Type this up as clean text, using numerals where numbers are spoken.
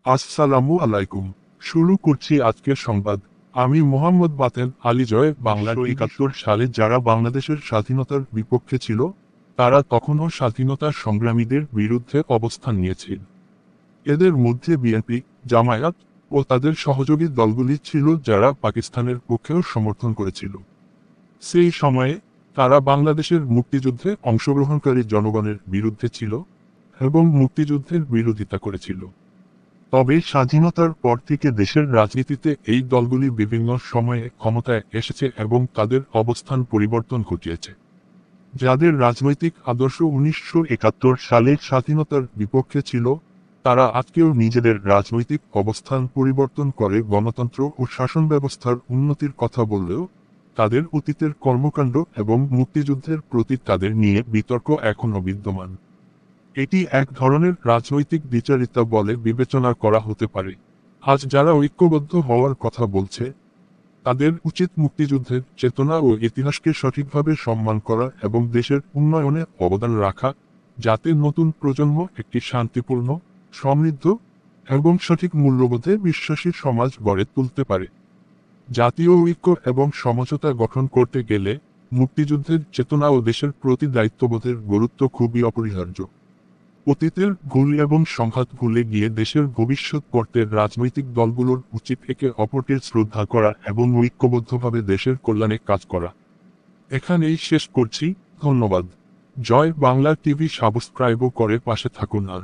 আসসালামু আলাইকুম। শুরু করছি আজকের সংবাদ। আমি মোহাম্মদ বাতেন আলী। জয় বাংলা 1971 সালে যারা বাংলাদেশের স্বাধীনতার বিপক্ষে ছিল, তারা তখনও স্বাধীনতা সংগ্রামীদের বিরুদ্ধে অবস্থান নিয়েছিল। এদের মধ্যে বিএনপি, জামায়াত ও তাদের সহযোগী দলগুলি ছিল যারা পাকিস্তানের পক্ষেও সমর্থন করেছিল। সেই সময়ে তারা বাংলাদেশের মুক্তিযুদ্ধে অংশগ্রহণকারী জনগণের বিরুদ্ধে ছিল এবং মুক্তিযুদ্ধের বিরোধিতা করেছিল। তবে স্বাধীনতার পর থেকে দেশের রাজনীতিতে এই দলগুলি বিভিন্ন সময়ে ক্ষমতায় এসেছে এবং তাদের অবস্থান পরিবর্তন ঘটিয়েছে। যাদের রাজনৈতিক আদর্শ 1971 সালে স্বাধীনতার বিপক্ষে ছিল, তারা আজকেও নিজেদের রাজনৈতিক অবস্থান পরিবর্তন করে গণতন্ত্র ও শাসন ব্যবস্থার উন্নতির কথা বললেও তাদের অতীতের কর্মকাণ্ড এবং মুক্তিযুদ্ধের প্রতি তাদের নিয়ে বিতর্ক এখনও বিদ্যমান। এটি এক ধরনের রাজনৈতিক দ্বিচারিতা বলে বিবেচনা করা হতে পারে। আজ যারা ঐক্যবদ্ধ হওয়ার কথা বলছে, তাদের উচিত মুক্তিযুদ্ধের চেতনা ও ইতিহাসকে সঠিকভাবে সম্মান করা এবং দেশের উন্নয়নে অবদান রাখা, যাতে নতুন প্রজন্ম একটি শান্তিপূর্ণ, সমৃদ্ধ এবং সঠিক মূল্যবোধে বিশ্বাসী সমাজ গড়ে তুলতে পারে। জাতীয় ঐক্য এবং সমঝোতা গঠন করতে গেলে মুক্তিযুদ্ধের চেতনা ও দেশের প্রতি দায়িত্ববোধের গুরুত্ব খুবই অপরিহার্য। অতীতের ভুল এবং সংঘাত ভুলে গিয়ে দেশের ভবিষ্যৎ গড়তে রাজনৈতিক দলগুলোর উচিত একে অপরকে শ্রদ্ধা করা এবং ঐক্যবদ্ধভাবে দেশের কল্যাণে কাজ করা। এখানেই শেষ করছি। ধন্যবাদ। জয় বাংলা টিভি সাবস্ক্রাইব করে পাশে থাকুন। আর